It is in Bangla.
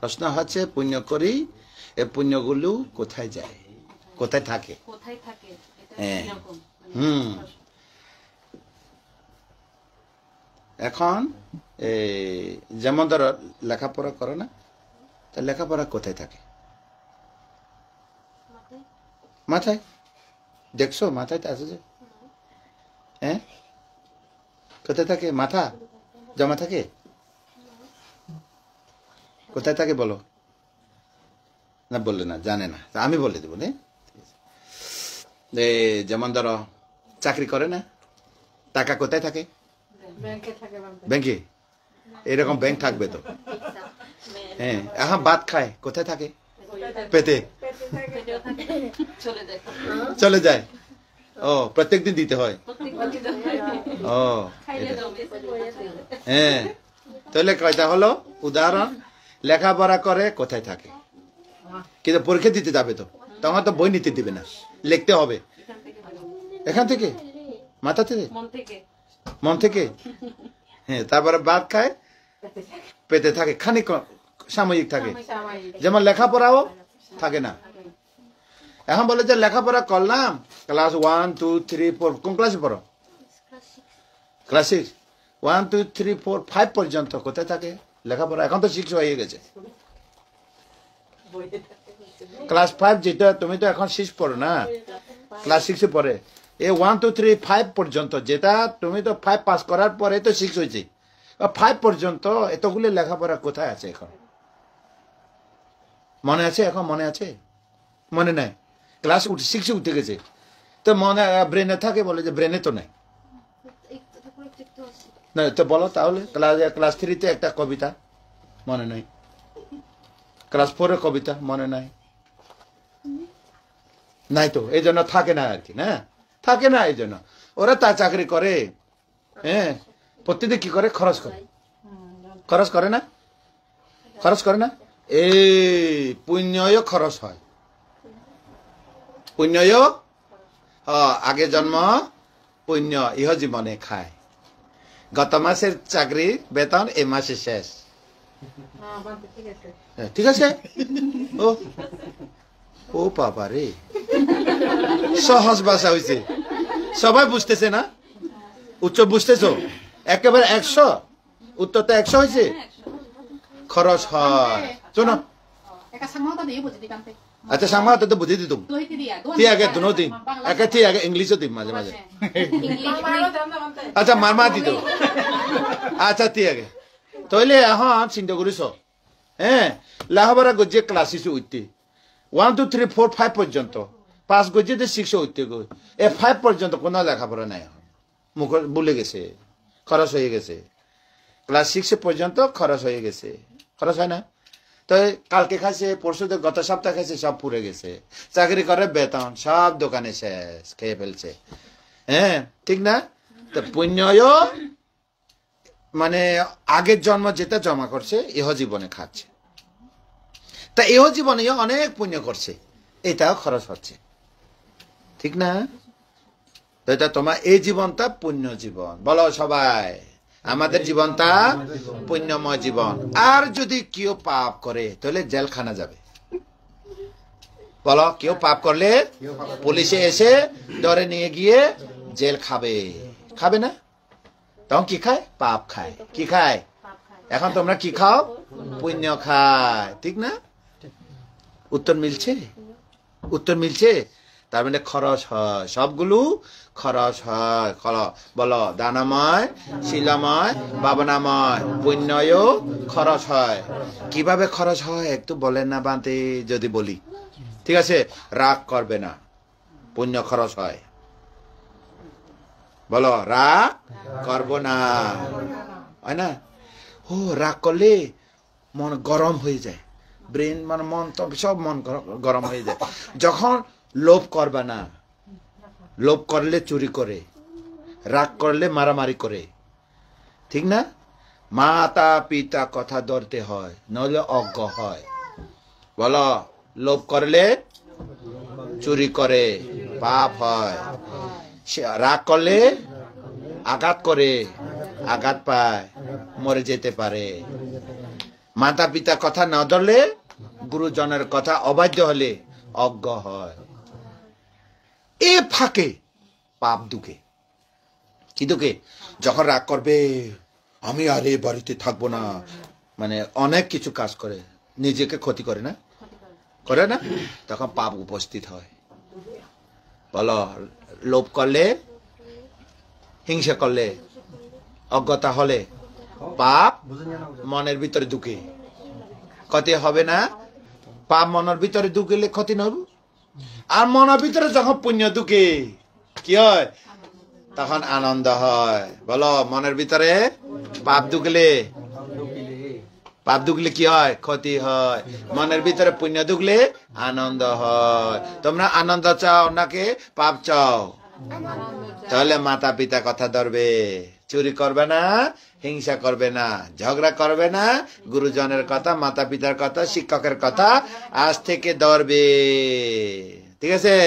প্রশ্ন হচ্ছে পুণ্য করি, এই পুণ্যগুলো কোথায় যায়, কোথায় থাকে? হ্যাঁ, এখন যেমন ধরো লেখাপড়া করো না, তা লেখাপড়া কোথায় থাকে? মাথায়। দেখছো মাথায় আছে যে, হ্যাঁ, কোথায় থাকে? মাথা জমা থাকে? কোথায় থাকে বলো? না বললে না, জানে না, আমি বলে দেবো। যেমন ধরো চাকরি করে না, টাকা কোথায় থাকে? ব্যাংকে। এরকম ব্যাংক থাকবে তো। হ্যাঁ, এখন ভাত খায় কোথায় থাকে? পেটে চলে যায়। ও, প্রত্যেকদিন দিতে হয়। ও, হ্যাঁ, তাহলে কয়টা হলো উদাহরণ? লেখাপড়া করে কোথায় থাকে? কিন্তু পরীক্ষা দিতে যাবে তো, তখন তো বই নিতে দিবে না, লিখতে হবে। এখান থেকে, মাথা থেকে, মন থেকে। হ্যাঁ, তারপরে ভাত খায় পেটে থাকে, খানিক সাময়িক থাকে। যেমন লেখাপড়াও থাকে না। এখন বলে যে লেখাপড়া করলাম ক্লাস 1 2 3 4, কোন ক্লাসে পড়ো? ক্লাস 6। 1 2 3 4 5 পর্যন্ত কোথায় থাকে লেখাপড়া? এখন তো 6 হয়ে গেছে। ক্লাস 5 যেটা, তুমি তো এখন 6 পড়ো না, ক্লাস 6 পড়ে। এই 1 2 3 5 পর্যন্ত যেটা, তুমি তো 5 পাস করার পরে তো 6 হয়েছে। 5 পর্যন্ত এতগুলি লেখাপড়া কোথায় আছে এখন? মনে আছে? এখন মনে আছে? মনে নাই। ক্লাস 6 উঠে গেছে তো মনে ব্রেনে থাকে, বলে যে ব্রেনে তো নাই। না তো বলো তাহলে, ক্লাস 3 তে একটা কবিতা মনে নাই, ক্লাস 4 এর কবিতা মনে নাই, নাই তো, এই জন্য থাকে না আর কি। না থাকে না, এই জন্য ওরা তা চাকরি করে। হ্যাঁ, প্রতিদিন কি করে? খরচ করে। খরচ করে না? খরচ করে না? এই পুণ্যও খরচ হয়। পুণ্যও আগে জন্ম পুণ্য ইহ জীবনে খায়। গত মাসের চাকরি বেতন এই মাসে শেষ। ঠিক আছে। ও ও বাবা রে, সহজ ভাষা হয়েছে, সবাই বুঝতেছে না? উচ্চ বুঝতেছো? একেবারে 100, উত্তর তো 100 হয়েছে। খরচ হয়। শোনো, আচ্ছা সামা তো বুঝে দিতুম তুই আগে দুনো দিন একে ঠিক আগে ইংলিশও দিম মাঝে মাঝে। আচ্ছা মারমা দিত। আচ্ছা ঠিক আগে তাহলে এখন চিন্তা করিস। হ্যাঁ, লেখাপড়া গজিয়ে ক্লাস 6 উঠতে 1 2 3 4 5 পর্যন্ত, 5 গজিয়ে 6 উঠতে গই, 5 পর্যন্ত কোনো লেখাপড়া নাই। এখন মুখ ভুলে গেছে, খরচ হয়ে গেছে। ক্লাস 6 পর্যন্ত খরচ হয়ে গেছে। খরচ হয় না? তো কালকে খাইছে, পরশু গত সপ্তাহ খাইছে, সব পুড়ে গেছে। চাকরি করে বেতন সব দোকানে শেষ, খেয়ে ফেলছে। হ্যাঁ, ঠিক না? তো পুণ্যও মানে আগের জন্ম যেটা জমা করছে ইহ জীবনে খাচ্ছে। তা ইহ জীবনে অনেক পুণ্য করছে, এটাও খরচ হচ্ছে। ঠিক না? তো এটা তোমার এই জীবনটা পুণ্য জীবন। বলো সবাই, আমাদের জীবনটা পুণ্যময় জীবন। আর যদি কেউ পাপ করে তাহলে জেলখানা যাবে। বলো, কেউ পাপ করলে পুলিশে এসে ধরে নিয়ে গিয়ে জেল খাবে। খাবে না? তখন কি খায়? পাপ খায়। কি খায়? এখন তোমরা কি খাও? পুণ্য খায়। ঠিক না? উত্তর মিলছে? উত্তর মিলছে? তার মানে খরচ হয়, সবগুলো খরচ হয়। বলো, দানাময়, শিলাময়, ভাবনাময়, পুণ্যও খরচ হয়। কিভাবে খরচ হয় একটু বলেন না বান্তে, যদি বলি? ঠিক আছে, রাগ করবে না, পুণ্য খরচ হয়। বলো, রাগ করবো না, হয় না? ও, রাগ করলে মন গরম হয়ে যায়, ব্রেন মানে মন তো সব মন গরম হয়ে যায়। যখন লোভ করবে না, লোভ করলে চুরি করে, রাগ করলে মারামারি করে। ঠিক না? মাতা পিতা কথা ধরতে হয়, নইলে অজ্ঞ হয়। বলো, লোভ করলে চুরি করে, পাপ হয়। রাগ করলে আঘাত করে, আঘাত পায়, মরে যেতে পারে। মাতা পিতা কথা না ধরলে, গুরুজনের কথা অবাধ্য হলে অজ্ঞ হয়। এ ফাঁকে পাপ ঢুকে। কি ঢুকে? যখন রাগ করবে, আমি আর এ বাড়িতে থাকবো না, মানে অনেক কিছু কাজ করে, নিজেকে ক্ষতি করে না, করে না, তখন পাপ উপস্থিত হয়। বলো, লোভ করলে, হিংসা করলে, অজ্ঞতা হলে পাপ মনের ভিতরে ঢুকে, ক্ষতি হবে না? পাপ মনের ভিতরে ঢুকলে ক্ষতি না হবে। আর মনের ভিতরে যখন পুণ্য ঢুকে কি হয়? তখন আনন্দ হয়। বলো, মনের ভিতরে পাপ ঢুকলে, পাপ ঢুকলে কি হয়? ক্ষতি হয়। মনের ভিতরে পুণ্য ঢুকলে আনন্দ হয়। তোমরা আনন্দ চাও নাকি পাপ চাও? তাহলে মাতা পিতা কথা ধরবে, চুরি করবে না, হিংসা করবে না, ঝগড়া করবে না, গুরুজনের কথা, মাতা পিতার কথা, শিক্ষকের কথা আজ থেকে ধরবে। ঠিক আছে?